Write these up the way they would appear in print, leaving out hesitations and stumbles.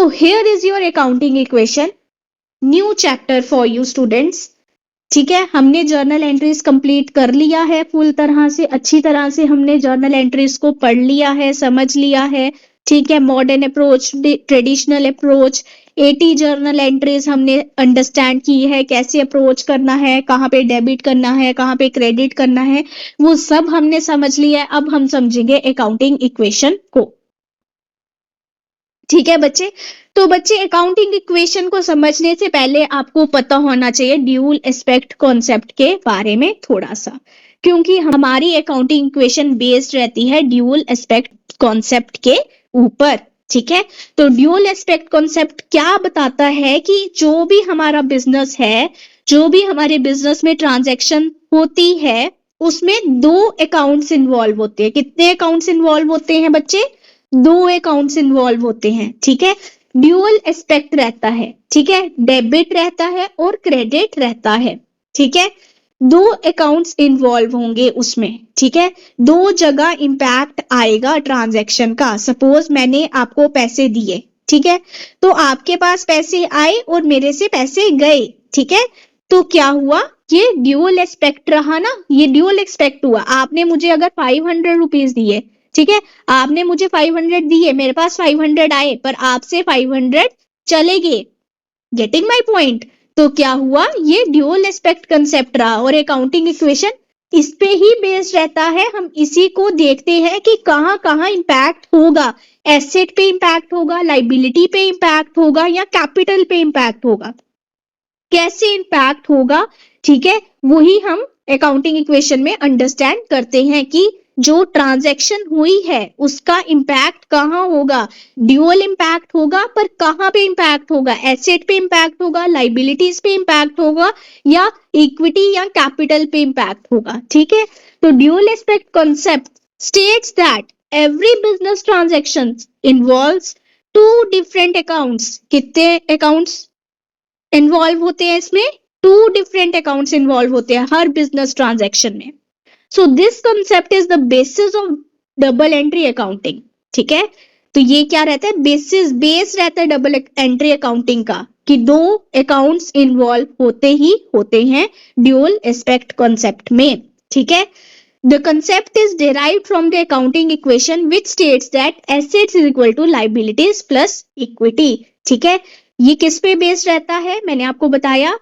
So here is your accounting equation, new chapter for you students. ठीक है, हमने journal entries complete कर लिया है फुल तरह से, अच्छी तरह से हमने जर्नल एंट्रीज को पढ़ लिया है, समझ लिया है। ठीक है, modern approach, traditional approach, 80 journal entries हमने अंडरस्टैंड की है, कैसे अप्रोच करना है, कहाँ पे डेबिट करना है, कहाँ पे क्रेडिट करना है, वो सब हमने समझ लिया है। अब हम समझेंगे अकाउंटिंग इक्वेशन को। ठीक है बच्चे, तो बच्चे अकाउंटिंग इक्वेशन को समझने से पहले आपको पता होना चाहिए ड्यूल एस्पेक्ट कॉन्सेप्ट के बारे में थोड़ा सा, क्योंकि हमारी अकाउंटिंग इक्वेशन बेस्ड रहती है ड्यूल एस्पेक्ट कॉन्सेप्ट के ऊपर। ठीक है, तो ड्यूल एस्पेक्ट कॉन्सेप्ट क्या बताता है कि जो भी हमारा बिजनेस है, जो भी हमारे बिजनेस में ट्रांजैक्शन होती है, उसमें 2 अकाउंट्स इन्वॉल्व होते हैं। कितने अकाउंट्स इन्वॉल्व होते हैं बच्चे? 2 अकाउंट्स इन्वॉल्व होते हैं। ठीक है, ड्यूअल एस्पेक्ट रहता है। ठीक है, डेबिट रहता है और क्रेडिट रहता है। ठीक है, 2 अकाउंट्स इन्वॉल्व होंगे उसमें। ठीक है, 2 जगह इंपैक्ट आएगा ट्रांजैक्शन का। सपोज मैंने आपको पैसे दिए, ठीक है, तो आपके पास पैसे आए और मेरे से पैसे गए। ठीक है, तो क्या हुआ? ये ड्यूअल एस्पेक्ट रहा ना, ये ड्यूअल एस्पेक्ट हुआ। आपने मुझे अगर 500 रुपीज दिए, ठीक है, आपने मुझे 500 दिए, मेरे पास 500 आए, पर आपसे 500 चले गए। Getting my point? तो क्या हुआ? ये ड्यूअल एस्पेक्ट कंसेप्ट रहा, और अकाउंटिंग इक्वेशन इस पे ही बेस्ड रहता है। हम इसी को देखते हैं कि कहाँ कहाँ इंपैक्ट होगा, एसेट पे इंपैक्ट होगा, लाइबिलिटी पे इंपैक्ट होगा, या कैपिटल पे इंपैक्ट होगा, कैसे इंपैक्ट होगा। ठीक है, वही हम अकाउंटिंग इक्वेशन में अंडरस्टैंड करते हैं कि जो ट्रांजैक्शन हुई है उसका इंपैक्ट कहाँ होगा। ड्यूअल इंपैक्ट होगा, पर कहाँ पे इंपैक्ट होगा? एसेट पे इंपैक्ट होगा, लाइबिलिटीज पे इंपैक्ट होगा, या इक्विटी या कैपिटल पे इंपैक्ट होगा। ठीक है, तो dual aspect concept states that every business transaction involves 2 different accounts. कितने अकाउंट्स इन्वॉल्व होते हैं इसमें? 2 डिफरेंट अकाउंट्स इन्वॉल्व होते हैं हर बिजनेस ट्रांजैक्शन में। So this concept is the basis of double entry accounting. ठीक है, तो ये क्या रहता है? बेस रहता है डबल एंट्री अकाउंटिंग का, कि 2 अकाउंट्स इन्वॉल्व होते ही होते हैं ड्यूअल एस्पेक्ट कॉन्सेप्ट में। ठीक है, the concept is derived from the accounting equation which states that assets is equal to liabilities plus equity. ठीक है, ये किस पे बेस्ड रहता है? मैंने आपको बताया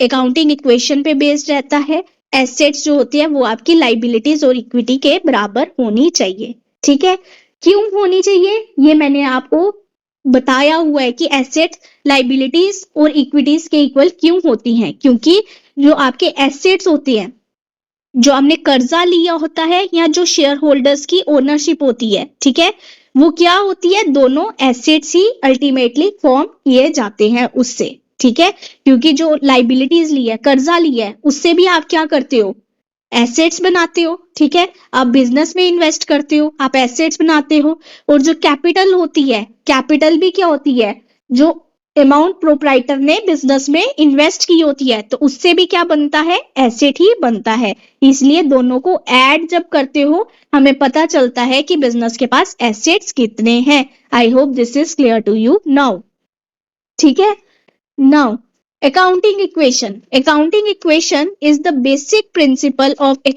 अकाउंटिंग इक्वेशन पे बेस्ड रहता है। एसेट्स जो होती है वो आपकी लाइबिलिटीज और इक्विटी के बराबर होनी चाहिए। ठीक है, क्यों होनी चाहिए ये मैंने आपको बताया हुआ है कि एसेट्स लाइबिलिटीज और इक्विटीज के इक्वल क्यों होती हैं। क्योंकि जो आपके एसेट्स होते हैं, जो आपने कर्जा लिया होता है, या जो शेयर होल्डर्स की ओनरशिप होती है, ठीक है, वो क्या होती है? दोनों एसेट्स ही अल्टीमेटली फॉर्म किए जाते हैं उससे। ठीक है, क्योंकि जो लाइबिलिटीज ली है, कर्जा लिया है, उससे भी आप क्या करते हो? एसेट्स बनाते हो। ठीक है, आप बिजनेस में इन्वेस्ट करते हो, आप एसेट्स बनाते हो। और जो कैपिटल होती है, कैपिटल भी क्या होती है? जो अमाउंट प्रोप्राइटर ने बिजनेस में इन्वेस्ट की होती है, तो उससे भी क्या बनता है? एसेट ही बनता है। इसलिए दोनों को ऐड जब करते हो, हमें पता चलता है कि बिजनेस के पास एसेट्स कितने हैं। I hope this is clear to you now. ठीक है, now accounting equation is the basic principle of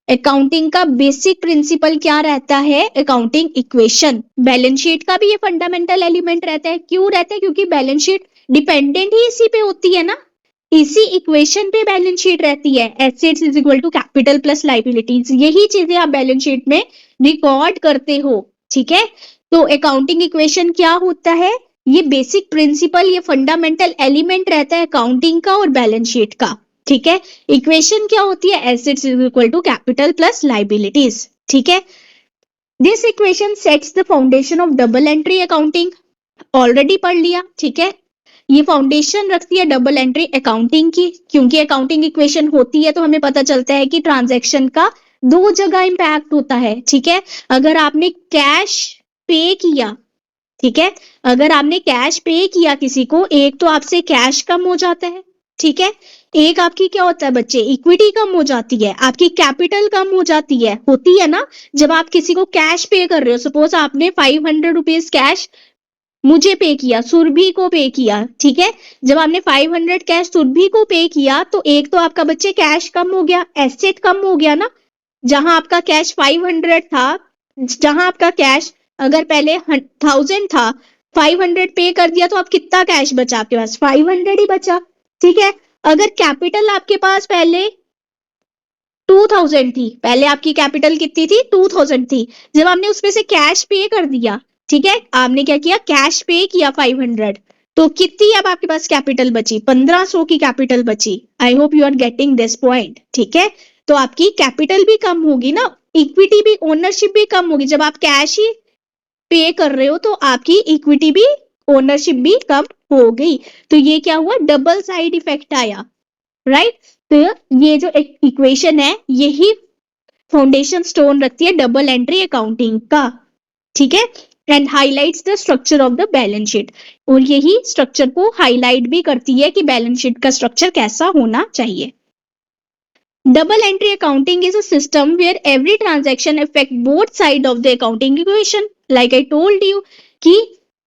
accounting का बेसिक प्रिंसिपल क्या रहता है? Accounting equation. बैलेंस शीट का भी ये फंडामेंटल एलिमेंट रहता है। क्यों रहता है? क्योंकि बैलेंस शीट डिपेंडेंट ही इसी पे होती है ना, इसी इक्वेशन पे बैलेंस शीट रहती है। Assets is equal to capital plus liabilities, यही चीजें आप बैलेंस शीट में रिकॉर्ड करते हो। ठीक है, तो अकाउंटिंग इक्वेशन क्या होता है? ये बेसिक प्रिंसिपल, ये फंडामेंटल एलिमेंट रहता है अकाउंटिंग का और बैलेंस शीट का। ठीक है, इक्वेशन क्या होती है? Assets is equal to capital plus liabilities. ठीक है, this equation sets the foundation of double entry accounting. Already पढ़ लिया। ठीक है, ये फाउंडेशन रखती है डबल एंट्री अकाउंटिंग की, क्योंकि अकाउंटिंग इक्वेशन होती है तो हमें पता चलता है कि ट्रांजैक्शन का 2 जगह इंपैक्ट होता है। ठीक है, अगर आपने कैश पे किया, ठीक है, अगर आपने कैश पे किया किसी को, एक तो आपसे कैश कम हो जाता है। ठीक है, एक आपकी क्या होता है बच्चे? इक्विटी कम हो जाती है, आपकी कैपिटल कम हो जाती है, होती है ना। जब आप किसी को कैश पे कर रहे हो, सपोज आपने 500 रुपीज कैश मुझे पे किया, सुरभि को पे किया, ठीक है। जब आपने 500 कैश सुरभि को पे किया तो एक तो आपका बच्चे कैश कम हो गया, एसेट कम हो गया ना। जहां आपका कैश 500 था, जहां आपका कैश अगर पहले 1000 था, 500 पे कर दिया तो आप कितना कैश बचा आपके पास? 500 ही बचा, ठीक है। अगर कैपिटल आपके पास पहले 2000 थी, पहले आपकी कैपिटल कितनी थी? 2000 थी। जब आपने उसमें से कैश पे कर दिया, ठीक है, आपने क्या किया? कैश पे किया 500, तो कितनी अब आपके पास कैपिटल बची? 1500 की कैपिटल बची। I hope you are getting this point, ठीक है। तो आपकी कैपिटल भी कम होगी ना, इक्विटी भी, ओनरशिप भी कम होगी। जब आप कैश ही पे कर रहे हो तो आपकी इक्विटी भी, ओनरशिप भी कम हो गई। तो ये क्या हुआ? डबल साइड इफेक्ट आया, राइट। तो ये जो इक्वेशन है यही फाउंडेशन स्टोन रखती है डबल एंट्री अकाउंटिंग का, ठीक है। And highlights the structure of the balance sheet, और यही स्ट्रक्चर को हाईलाइट भी करती है कि बैलेंस शीट का स्ट्रक्चर कैसा होना चाहिए। Double entry accounting is a system where every transaction affect both side of the accounting equation. Like I told you कि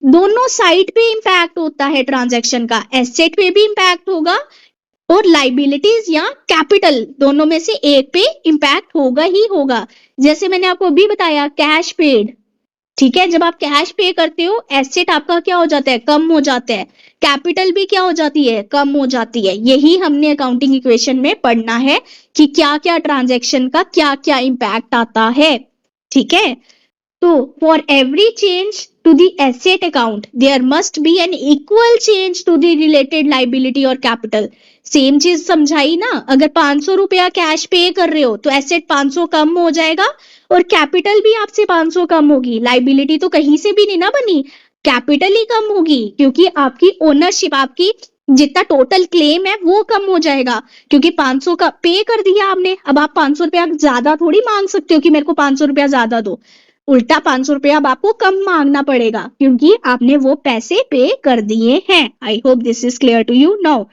दोनों साइड पे इम्पैक्ट होता है ट्रांजैक्शन का, एसेट पे भी इम्पैक्ट होगा और लाइबिलिटीज या कैपिटल, दोनों में से एक पे इम्पैक्ट होगा ही होगा। जैसे मैंने आपको अभी बताया, कैश पेड, ठीक है। जब आप कैश पे करते हो, एसेट आपका क्या हो जाता है? कम हो जाता है। कैपिटल भी क्या हो जाती है? कम हो जाती है। यही हमने अकाउंटिंग इक्वेशन में पढ़ना है कि क्या क्या ट्रांजैक्शन का क्या क्या इम्पैक्ट आता है, ठीक है। तो for every change to the asset account there must be an equal change to the related liability और कैपिटल। सेम चीज समझाई ना। अगर 500 रुपया कैश पे कर रहे हो तो एसेट 500 कम हो जाएगा और कैपिटल भी आपसे 500 कम होगी। लाइबिलिटी तो कहीं से भी नहीं ना बनी, कैपिटल ही कम होगी, क्योंकि आपकी ओनरशिप, आपकी जितना टोटल क्लेम है वो कम हो जाएगा, क्योंकि 500 का पे कर दिया आपने। अब आप 500 रुपया ज्यादा थोड़ी मांग सकते हो कि मेरे को 500 रुपया ज्यादा दो, उल्टा 500 रुपया अब आपको कम मांगना पड़ेगा, क्योंकि आपने वो पैसे पे कर दिए हैं। I hope this is clear to you now.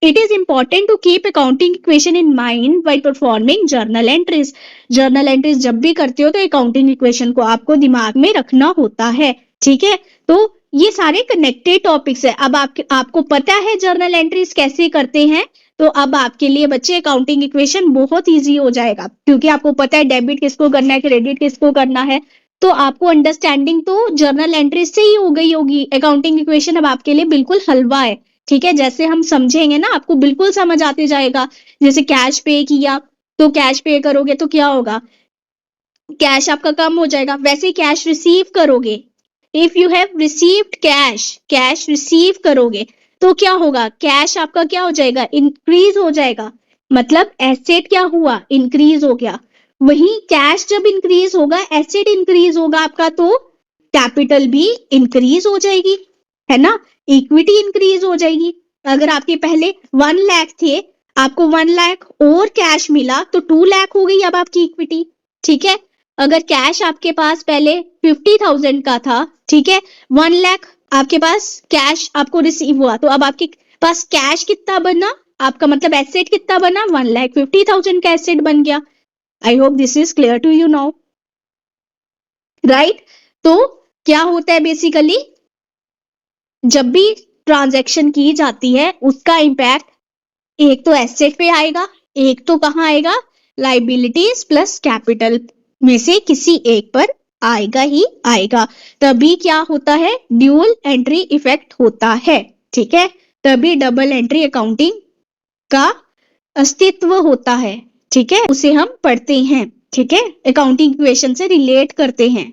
It is important to keep accounting equation in mind while performing journal entries. Journal entries जब भी करते हो तो accounting equation को आपको दिमाग में रखना होता है, ठीक है। तो ये सारे कनेक्टेड टॉपिक्स है। अब आपको पता है जर्नल एंट्रीज कैसे करते हैं, तो अब आपके लिए बच्चे अकाउंटिंग इक्वेशन बहुत इजी हो जाएगा, क्योंकि आपको पता है डेबिट किसको करना है, क्रेडिट किसको करना है। तो आपको अंडरस्टैंडिंग तो जर्नल एंट्रीज से ही हो गई होगी। अकाउंटिंग इक्वेशन अब आपके लिए बिल्कुल हलवा है, ठीक है। जैसे हम समझेंगे ना आपको बिल्कुल समझ आते जाएगा। जैसे कैश पे किया तो कैश पे करोगे तो क्या होगा? कैश आपका कम हो जाएगा। वैसे कैश रिसीव करोगे, if you have received cash, cash receive करोगे तो क्या होगा? कैश आपका क्या हो जाएगा? इंक्रीज हो जाएगा। मतलब एसेट क्या हुआ? इंक्रीज हो गया। वहीं कैश जब इंक्रीज होगा, एसेट इंक्रीज होगा आपका, तो कैपिटल भी इंक्रीज हो जाएगी, है ना। इक्विटी इंक्रीज हो जाएगी। अगर आपके पहले 1 लाख थे, आपको 1 लाख और कैश मिला तो 2 लाख हो गई अब आपकी इक्विटी, ठीक है। अगर कैश आपके पास पहले 50,000 का था, ठीक है, 1 लाख आपके पास कैश आपको रिसीव हुआ, तो अब आपके पास कैश कितना बना? आपका मतलब एसेट कितना बना? 1,50,000 का एसेट बन गया। I hope this is clear to you now, right. तो क्या होता है बेसिकली, जब भी ट्रांजैक्शन की जाती है उसका इम्पैक्ट एक तो एसेट पे आएगा, एक तो कहाँ आएगा? लाइबिलिटीज प्लस कैपिटल में से किसी एक पर आएगा ही आएगा। तभी क्या होता है? ड्यूल एंट्री इफेक्ट होता है, ठीक है। तभी डबल एंट्री अकाउंटिंग का अस्तित्व होता है, ठीक है। उसे हम पढ़ते हैं, ठीक है, अकाउंटिंग इक्वेशन से रिलेट करते हैं,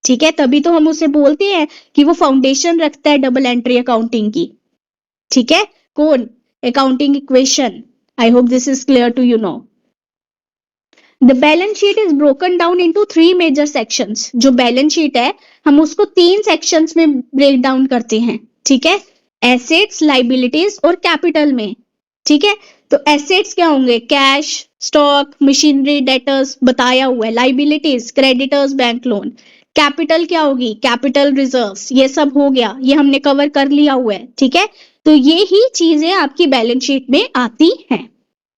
ठीक है। तभी तो हम उसे बोलते हैं कि वो फाउंडेशन रखता है डबल एंट्री अकाउंटिंग की, ठीक है। कौन? Accounting equation. I hope this is clear to you now. The balance sheet is broken down into 3 major sections. जो बैलेंस शीट है हम उसको 3 सेक्शंस में ब्रेक डाउन करते हैं, ठीक है। एसेट्स, लाइबिलिटीज और कैपिटल में, ठीक है। तो एसेट्स क्या होंगे? कैश, स्टॉक, मशीनरी, डेटर्स बताया हुआ है। Liabilities, creditors, bank loan. Capital क्या होगी? Capital reserves. ये सब हो गया, ये हमने कवर कर लिया हुआ है, ठीक है। तो ये ही चीजें आपकी बैलेंस शीट में आती हैं,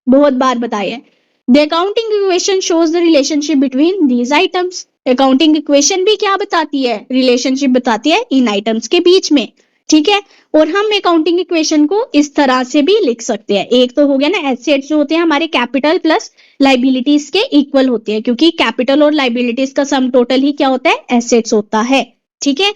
बहुत बार बताया है। The accounting equation shows the relationship between these items. Accounting equation भी क्या बताती है, रिलेशनशिप बताती है इन आइटम्स के बीच में, ठीक है। और हम अकाउंटिंग इक्वेशन को इस तरह से भी लिख सकते हैं, एक तो हो गया ना, एसेट्स जो होते हैं हमारे कैपिटल प्लस लाइबिलिटीज के इक्वल होते हैं, क्योंकि कैपिटल और लाइबिलिटीज का सम टोटल ही क्या होता है, एसेट्स होता है, ठीक है।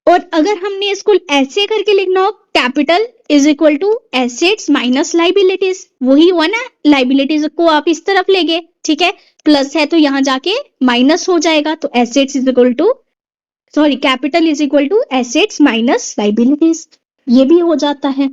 और अगर हमने इसको ऐसे करके लिखना हो, capital is equal to assets minus liabilities, वही हुआ ना, लाइबिलिटीज को आप इस तरफ ले गए, ठीक है, प्लस है तो यहां जाके माइनस हो जाएगा, तो assets is equal to, sorry, capital is equal to assets minus liabilities, ये भी हो जाता है,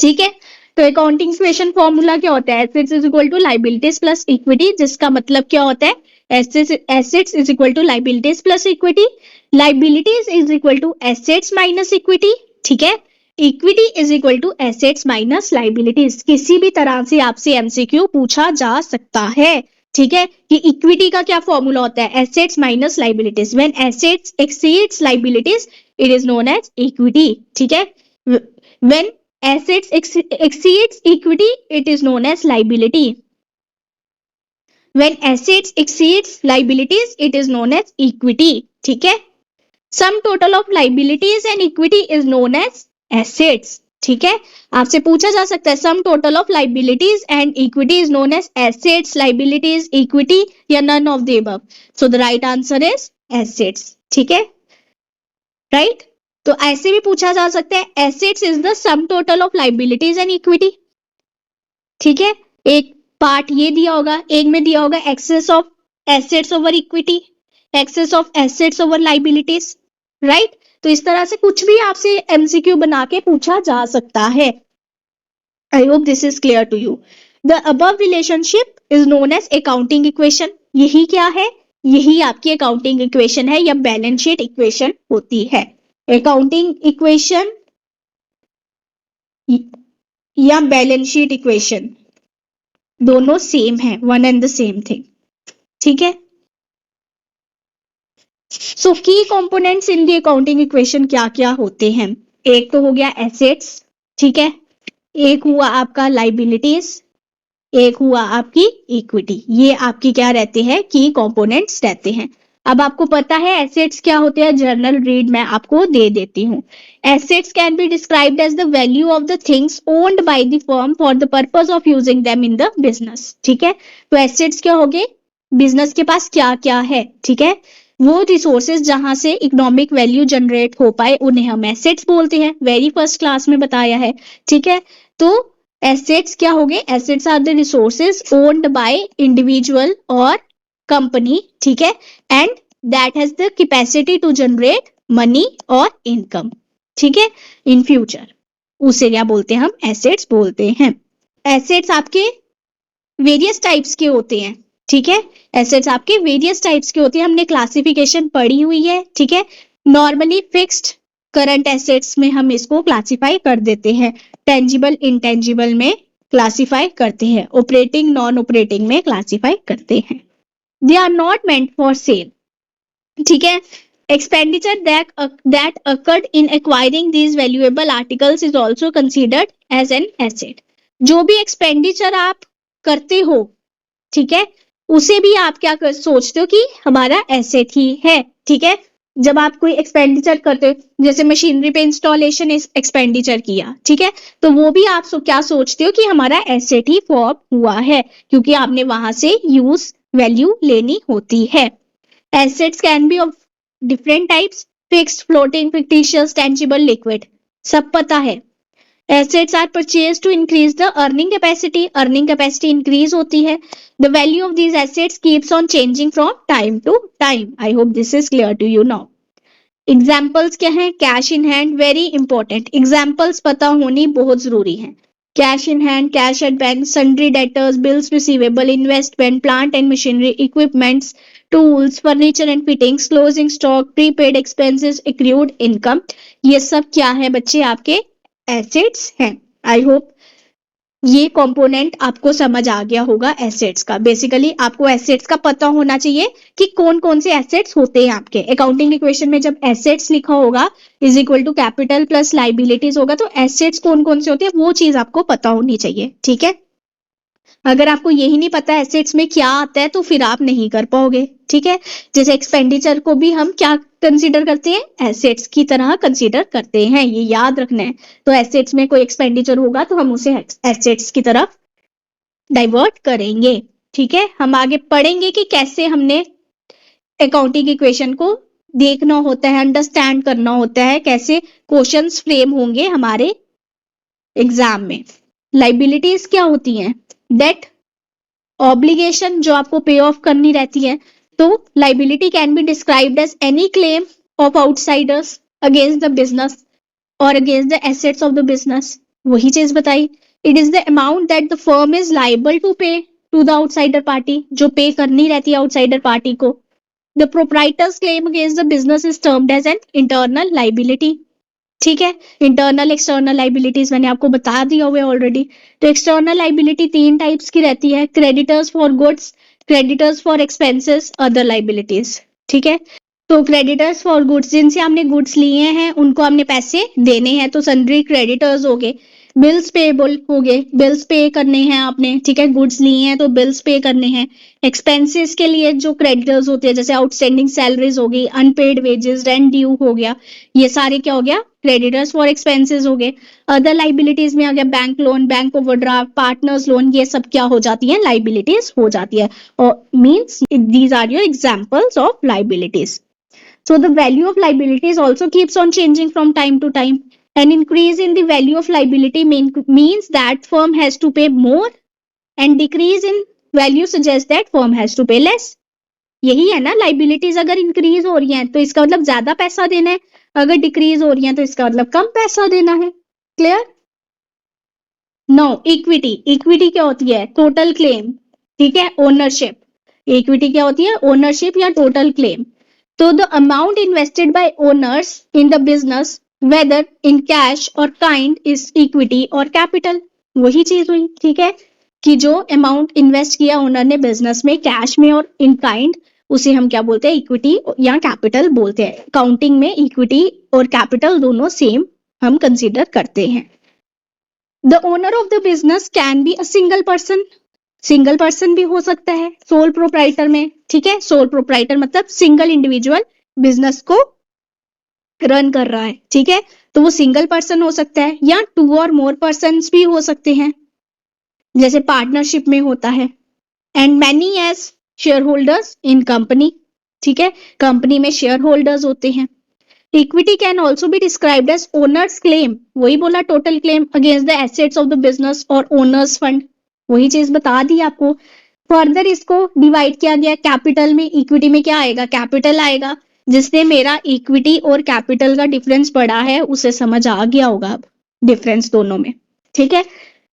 ठीक है। तो अकाउंटिंग इक्वेशन फॉर्मूला क्या होता है, assets is equal to liabilities plus equity, जिसका मतलब क्या होता है, assets is equal to liabilities plus equity, liabilities is equal to assets minus equity, ठीक है, equity is equal to assets minus liabilities. किसी भी तरह से आपसे एमसीक्यू पूछा जा सकता है, ठीक है, कि इक्विटी का क्या फॉर्मूला होता है, assets minus liabilities, when assets exceeds liabilities it is known as equity, ठीक है, when assets exceeds equity it is known as liability, when assets exceeds liabilities it is known as equity, ठीक है। sum total of liabilities and equity is known as assets, ठीक है, आपसे पूछा जा सकता है sum total of liabilities and equity is known as assets, liabilities, equity या none of the above, so the right answer is assets, ठीक है, right। तो ऐसे भी पूछा जा सकता है, assets is the sum total of liabilities and equity, ठीक है, एक पार्ट ये दिया होगा, एक में दिया होगा excess of assets over equity, excess of assets over liabilities, right. तो इस तरह से कुछ भी आपसे एमसीक्यू बना के पूछा जा सकता है। I hope this is clear to you. The above relationship is known as accounting equation, यही क्या है, यही आपकी अकाउंटिंग इक्वेशन है या बैलेंस शीट इक्वेशन होती है। अकाउंटिंग इक्वेशन या बैलेंस शीट इक्वेशन दोनों सेम है, one and the same thing, ठीक है। सो की components in the accounting equation क्या क्या होते हैं, एक तो हो गया एसेट्स, ठीक है, एक हुआ आपका लाइबिलिटीज, एक हुआ आपकी इक्विटी, ये आपकी क्या रहते हैं, की कंपोनेंट्स रहते हैं। अब आपको पता है एसेट्स क्या होते हैं, जर्नल रीड मैं आपको दे देती हूँ। Assets can be described as the value of the things owned by the firm for the purpose of using them in the business, ठीक है। तो एसेट्स क्या हो गए, बिजनेस के पास क्या क्या है, ठीक है, वो रिसोर्सेज जहां से इकोनॉमिक वैल्यू जनरेट हो पाए उन्हें हम एसेट्स बोलते हैं, वेरी फर्स्ट क्लास में बताया है, ठीक है। तो एसेट्स क्या हो गए, assets are the resources owned by individual और कंपनी, ठीक है, and that has the capacity to generate money और इनकम, ठीक है, इन फ्यूचर, उसे क्या बोलते हैं, हम एसेट्स बोलते हैं। एसेट्स आपके वेरियस टाइप्स के होते हैं, ठीक है, एसेट्स आपके वेरियस टाइप्स के होते हैं, हमने क्लासिफिकेशन पढ़ी हुई है, ठीक है। नॉर्मली फिक्स्ड करंट एसेट्स में हम इसको क्लासिफाई कर देते हैं, टेंजिबल इंटेंजिबल में क्लासिफाई करते हैं, ऑपरेटिंग नॉन ऑपरेटिंग में क्लासिफाई करते हैं। They are not meant for sale, ठीक है। Expenditure that occurred in acquiring these valuable articles is also considered as an asset, जो भी एक्सपेंडिचर आप करते हो, ठीक है, उसे भी आप क्या सोचते हो कि हमारा एसेट ही है, ठीक है। जब आप कोई एक्सपेंडिचर करते हो, जैसे मशीनरी पे इंस्टॉलेशन एक्सपेंडिचर किया, ठीक है, तो वो भी आप क्या सोचते हो कि हमारा एसेट ही फॉर्म हुआ है, क्योंकि आपने वहां से यूज वैल्यू लेनी होती है। Assets can be of different types, fixed, floating, fictitious, tangible, liquid, सब पता है। Assets are purchase to increase the earning capacity increase होती है। The value of these assets keeps on changing from time to time. I hope this is clear to you now. Examples क्या है, cash in hand, very important, examples पता होनी बहुत जरूरी है। Cash in hand, cash at bank, sundry debtors, bills receivable, investment, plant and machinery, equipments, tools, furniture and fittings, closing stock, prepaid expenses, accrued income, ये सब क्या है बच्चे, आपके एसेट्स हैं। आई होप ये कंपोनेंट आपको समझ आ गया होगा एसेट्स का। बेसिकली आपको एसेट्स का पता होना चाहिए कि कौन कौन से एसेट्स होते हैं आपके। अकाउंटिंग इक्वेशन में जब एसेट्स लिखा होगा is equal to capital plus liabilities होगा, तो एसेट्स कौन कौन से होते हैं वो चीज आपको पता होनी चाहिए, ठीक है। अगर आपको यही नहीं पता एसेट्स में क्या आता है तो फिर आप नहीं कर पाओगे, ठीक है। जैसे एक्सपेंडिचर को भी हम क्या कंसीडर करते हैं, एसेट्स की तरह कंसीडर करते हैं, ये याद रखना है। तो एसेट्स में कोई एक्सपेंडिचर होगा तो हम उसे एसेट्स की तरफ डाइवर्ट करेंगे, ठीक है। हम आगे पढ़ेंगे कि कैसे हमने अकाउंटिंग इक्वेशन को देखना होता है, अंडरस्टैंड करना होता है, कैसे क्वेश्चंस फ्रेम होंगे हमारे एग्जाम में। लाइबिलिटीज क्या होती हैं, डेट, ऑब्लिगेशन जो आपको पे ऑफ करनी रहती है। तो liability can be described as any claim of outsiders against the business और against the assets of the business. वही चीज बताई, it is the amount that the firm is liable to pay to the outsider party, जो pay करनी रहती है outsider party को। The proprietor's claim against the business is termed as an internal liability, ठीक है। इंटरनल एक्सटर्नल लाइबिलिटीज मैंने आपको बता दिया हुआ है ऑलरेडी। तो एक्सटर्नल लाइबिलिटी 3 टाइप्स की रहती है, creditors for goods, creditors for expenses, other liabilities, ठीक है। तो क्रेडिटर्स फॉर गुड्स, जिनसे हमने गुड्स लिए हैं उनको हमने पैसे देने हैं, तो सन्ड्री क्रेडिटर्स हो गए। बिल्स पेबल हो गए, बिल्स पे करने हैं आपने, ठीक है। गुड्स लिए हैं तो बिल्स पे करने हैं। एक्सपेंसेस के लिए जो क्रेडिटर्स होते हैं, जैसे आउटस्टैंडिंग सैलरीज हो गई, अनपेड वेजेस, रेंट ड्यू हो गया, ये सारे क्या हो गया, क्रेडिटर्स फॉर एक्सपेंसेस हो गए। अदर लाइबिलिटीज में आ गया bank loan, bank overdraft, partners loan, ये सब क्या हो जाती है, लाइबिलिटीज हो जाती है। और means these are your examples of liabilities. So the value of liabilities also keeps on changing from time to time. An increase in the value of liability means that firm has to pay more, and decrease in value suggests that firm has to pay less. यही है ना, liabilities अगर increase हो रही हैं तो इसका मतलब ज्यादा पैसा देना है, अगर डिक्रीज हो रही हैं तो इसका मतलब कम पैसा देना है। क्लियर? नो, इक्विटी, इक्विटी क्या होती है, टोटल क्लेम, ठीक है। ओनरशिप, इक्विटी क्या होती है, ओनरशिप या टोटल क्लेम। तो the amount invested bye owners in the business whether in cash और काइंड इज इक्विटी और कैपिटल। वही चीज हुई, ठीक है, कि जो अमाउंट इन्वेस्ट किया ओनर ने बिजनेस में, कैश में और इन काइंड, उसे हम क्या बोलते हैं, इक्विटी या कैपिटल बोलते हैं। अकाउंटिंग में इक्विटी और कैपिटल दोनों सेम हम कंसीडर करते हैं। The owner of the business can be a single person, single person भी हो सकता है सोल प्रोप्राइटर में, ठीक है। सोल प्रोप्राइटर मतलब सिंगल इंडिविजुअल बिजनेस को रन कर रहा है, ठीक है, तो वो सिंगल पर्सन हो सकता है, या 2 और मोर पर्सन भी हो सकते हैं, जैसे पार्टनरशिप में होता है। And many as share holders in company, ठीक है, कंपनी में शेयर होल्डर्स होते हैं। Equity can also be described as owners claim, वही बोला total claim against the assets of the business और ओनर्स फंड, वही चीज बता दी आपको। फर्दर इसको डिवाइड किया गया कैपिटल में, इक्विटी में क्या आएगा, कैपिटल आएगा। जिसने मेरा इक्विटी और कैपिटल का डिफरेंस पढ़ा है उसे समझ आ गया होगा अब डिफरेंस दोनों में, ठीक है,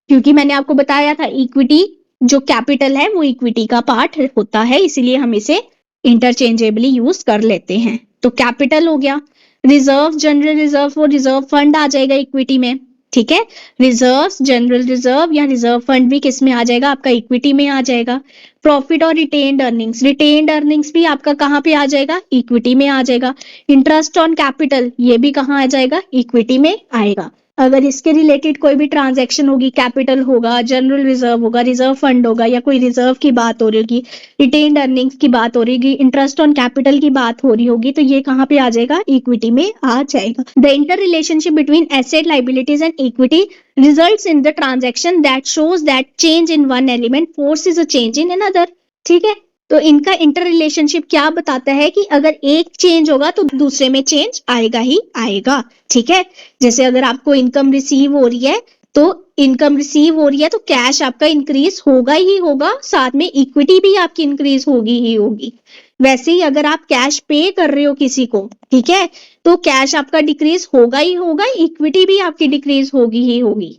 क्योंकि मैंने आपको बताया था इक्विटी जो कैपिटल है वो इक्विटी का पार्ट होता है, इसीलिए हम इसे इंटरचेंजेबली यूज कर लेते हैं। तो कैपिटल हो गया, रिजर्व, जनरल रिजर्व और रिजर्व फंड आ जाएगा इक्विटी में, ठीक है। रिजर्व, जनरल रिजर्व या रिजर्व फंड भी किस में आ जाएगा, आपका इक्विटी में आ जाएगा। प्रॉफिट और रिटेन्ड अर्निंग्स, रिटेन्ड अर्निंग्स भी आपका कहाँ पे आ जाएगा, इक्विटी में आ जाएगा। इंटरेस्ट ऑन कैपिटल, ये भी कहाँ आ जाएगा, इक्विटी में आएगा। अगर इसके रिलेटेड कोई भी ट्रांजैक्शन होगी, कैपिटल होगा, जनरल रिजर्व होगा, रिजर्व फंड होगा, या कोई रिजर्व की बात हो रही होगी, रिटेन्ड अर्निंग्स की बात हो रही होगी, इंटरेस्ट ऑन कैपिटल की बात हो रही होगी, तो ये कहाँ पे आ जाएगा, इक्विटी में आ जाएगा। The inter relationship between asset, liabilities and equity results in the transaction that shows that change in one element forces a change in another, ठीक है। तो इनका इंटर रिलेशनशिप क्या बताता है कि अगर एक चेंज होगा तो दूसरे में चेंज आएगा ही आएगा, ठीक है। जैसे अगर आपको इनकम रिसीव हो रही है तो इनकम रिसीव हो रही है तो कैश आपका इंक्रीज होगा ही होगा, साथ में इक्विटी भी आपकी इंक्रीज होगी ही होगी। वैसे ही अगर आप कैश पे कर रहे हो किसी को, ठीक है, तो कैश आपका डिक्रीज होगा ही होगा, इक्विटी भी आपकी डिक्रीज होगी ही होगी।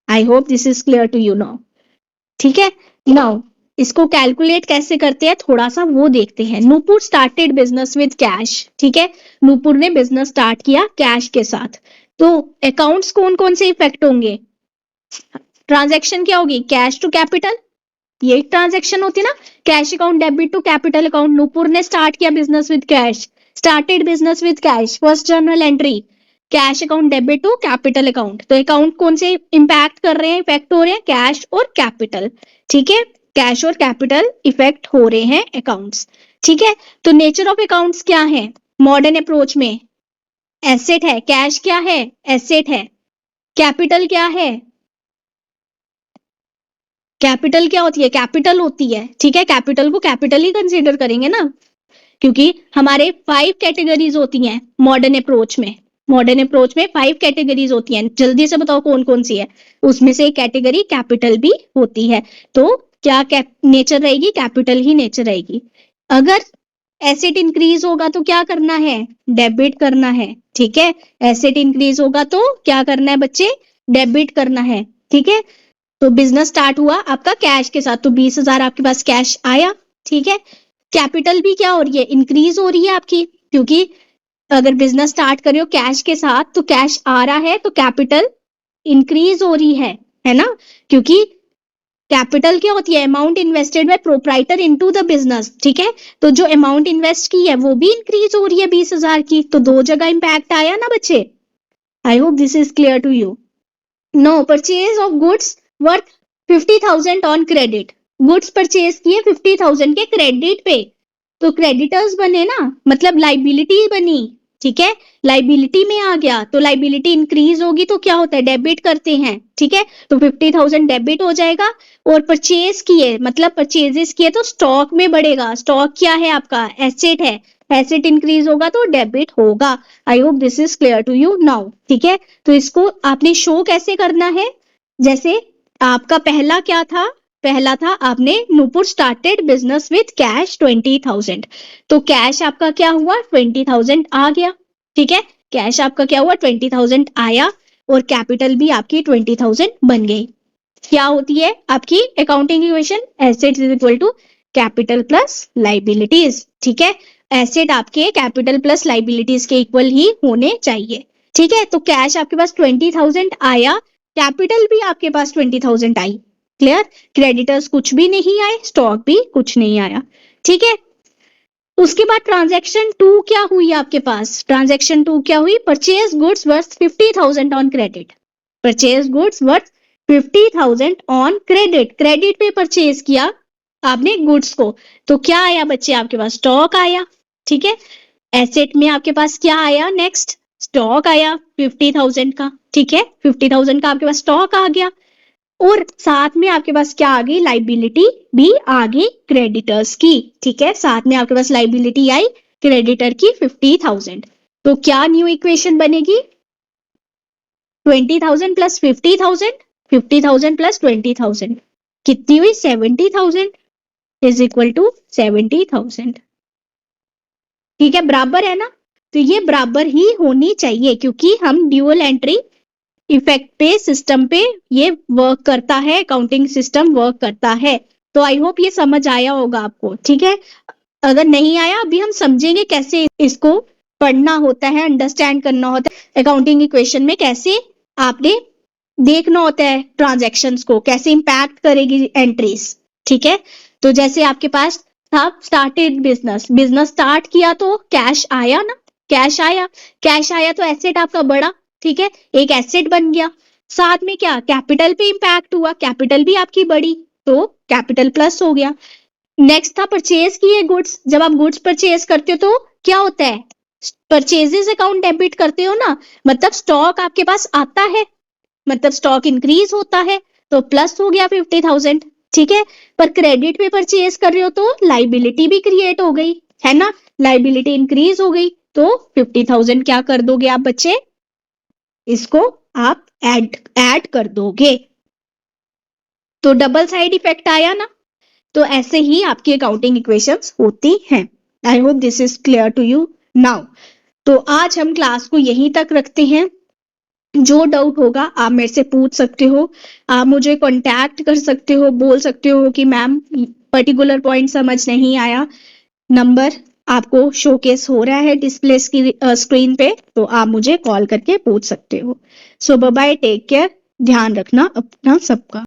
I hope this is clear to you now, ठीक है। नाउ इसको कैलकुलेट कैसे करते हैं थोड़ा सा वो देखते हैं। Nupur started business with cash, ठीक है, नूपुर ने बिजनेस स्टार्ट किया कैश के साथ। तो अकाउंट्स कौन कौन से इफेक्ट होंगे, ट्रांजैक्शन क्या होगी, कैश टू कैपिटल, ये ट्रांजैक्शन होती है ना, cash account debit to capital account. Nupur ने स्टार्ट किया business with cash, started business with cash, first journal entry, cash account debit to capital account. तो अकाउंट कौन से इंपैक्ट कर रहे हैं, इफेक्ट हो रहे हैं, कैश और कैपिटल। ठीक है, कैश और कैपिटल इफेक्ट हो रहे हैं अकाउंट्स। ठीक है, तो नेचर ऑफ अकाउंट्स क्या है मॉडर्न अप्रोच में? एसेट है। कैश क्या है? एसेट है। कैपिटल क्या है? कैपिटल क्या होती है? कैपिटल होती है। ठीक है, कैपिटल को कैपिटल ही कंसीडर करेंगे ना, क्योंकि हमारे 5 कैटेगरीज होती हैं मॉडर्न अप्रोच में। मॉडर्न अप्रोच में 5 कैटेगरीज होती हैं। जल्दी से बताओ कौन कौन सी है? उसमें से एक कैटेगरी कैपिटल भी होती है। तो क्या नेचर रहेगी? कैपिटल ही नेचर रहेगी। अगर एसेट इंक्रीज होगा तो क्या करना है? डेबिट करना है। ठीक है, एसेट इंक्रीज होगा तो क्या करना है बच्चे? डेबिट करना है। ठीक है, तो बिजनेस स्टार्ट हुआ आपका कैश के साथ, तो 20,000 आपके पास कैश आया। ठीक है, कैपिटल भी क्या हो रही है? इंक्रीज हो रही है आपकी, क्योंकि अगर बिजनेस स्टार्ट कर रहे हो कैश के साथ तो कैश आ रहा है, तो कैपिटल इंक्रीज हो रही है ना, क्योंकि कैपिटल क्या होती है? Amount invested bye proprietor into the business. ठीक है, तो जो अमाउंट इन्वेस्ट की है वो भी इंक्रीज हो रही है 20,000 की, तो 2 जगह इंपैक्ट आया ना बच्चे। I hope this is clear to you. No purchase of goods worth 50,000 on credit. Goods purchase किए 50,000 के क्रेडिट पे, तो क्रेडिटर्स बने ना, मतलब लाइबिलिटी बनी। ठीक है, लाइबिलिटी में आ गया, तो लाइबिलिटी इंक्रीज होगी तो क्या होता है? डेबिट करते हैं। ठीक है, तो 50,000 डेबिट हो जाएगा। और परचेज किए मतलब परचेजेस किए तो स्टॉक में बढ़ेगा। स्टॉक क्या है आपका? एसेट है। एसेट इंक्रीज होगा तो डेबिट होगा। I hope this is clear to you now. ठीक है, तो इसको आपने शो कैसे करना है? जैसे आपका पहला क्या था? पहला था आपने Nupur started business with cash 20,000। तो कैश आपका क्या हुआ? 20,000 आ गया। ठीक है, कैश आपका क्या हुआ? 20,000 आया, और कैपिटल भी आपकी 20,000 बन गई। क्या होती है आपकी accounting equation? Asset is equal to capital plus liabilities. ठीक है, एसेट आपके कैपिटल प्लस लाइबिलिटीज के इक्वल ही होने चाहिए। ठीक है, तो कैश आपके पास 20,000 आया, कैपिटल भी आपके पास 20,000 आई। क्लियर? क्रेडिटर्स कुछ भी नहीं आए, स्टॉक भी कुछ नहीं आया। ठीक है, उसके बाद ट्रांजैक्शन 2 क्या हुई आपके पास? ट्रांजैक्शन 2 क्या हुई? Purchase goods worth 50,000 on credit. Purchase goods worth 50,000 on credit. Credit पे परचेज किया आपने गुड्स को, तो क्या आया बच्चे आपके पास? स्टॉक आया। ठीक है, एसेट में आपके पास क्या आया? नेक्स्ट स्टॉक आया 50,000 का। ठीक है, 50,000 का आपके पास स्टॉक आ गया, और साथ में आपके पास क्या आ गई? लाइबिलिटी भी आ गई क्रेडिटर्स की। ठीक है, साथ में आपके पास लाइबिलिटी आई क्रेडिटर की 50,000। तो क्या न्यू इक्वेशन बनेगी? 20,000 प्लस 50,000, 50,000 प्लस 20,000 कितनी हुई? 70,000 इज इक्वल टू 70,000। ठीक है, बराबर है ना? तो ये बराबर ही होनी चाहिए, क्योंकि हम ड्यूअल एंट्री इफेक्ट पे सिस्टम पे ये वर्क करता है, अकाउंटिंग सिस्टम वर्क करता है। तो आई होप ये समझ आया होगा आपको। ठीक है, अगर नहीं आया अभी हम समझेंगे कैसे इसको पढ़ना होता है, अंडरस्टैंड करना होता है। अकाउंटिंग इक्वेशन में कैसे आपने देखना होता है ट्रांजैक्शंस को, कैसे इंपैक्ट करेगी एंट्रीज। ठीक है, तो जैसे आपके पास था स्टार्टेड बिजनेस, बिजनेस स्टार्ट किया तो कैश आया ना, कैश आया, कैश आया तो एसेट आपका बढ़ा। ठीक है, एक एसेट बन गया। साथ में क्या? कैपिटल पे इंपैक्ट हुआ, कैपिटल भी आपकी बढ़ी, तो कैपिटल प्लस हो गया। नेक्स्ट था परचेज किए गुड्स। जब आप गुड्स परचेज करते हो तो क्या होता है? परचेजेस अकाउंट डेबिट करते हो ना, मतलब स्टॉक आपके पास आता है, मतलब स्टॉक इंक्रीज होता है, तो प्लस हो गया 50,000। ठीक है, पर क्रेडिट पे परचेज कर रहे हो तो लाइबिलिटी भी क्रिएट हो गई, है ना, लाइबिलिटी इंक्रीज हो गई, तो 50,000 क्या कर दोगे आप बच्चे? इसको आप ऐड कर दोगे, तो डबल साइड इफेक्ट आया ना। तो ऐसे ही आपकी अकाउंटिंग इक्वेशंस होती हैं। I hope this is clear to you now. तो आज हम क्लास को यहीं तक रखते हैं। जो डाउट होगा आप मेरे से पूछ सकते हो, आप मुझे कांटेक्ट कर सकते हो, बोल सकते हो कि मैम पर्टिकुलर पॉइंट समझ नहीं आया। नंबर आपको शोकेस हो रहा है डिस्प्ले की स्क्रीन पे, तो आप मुझे कॉल करके पूछ सकते हो। सो बाय बाय, टेक केयर, ध्यान रखना अपना सबका।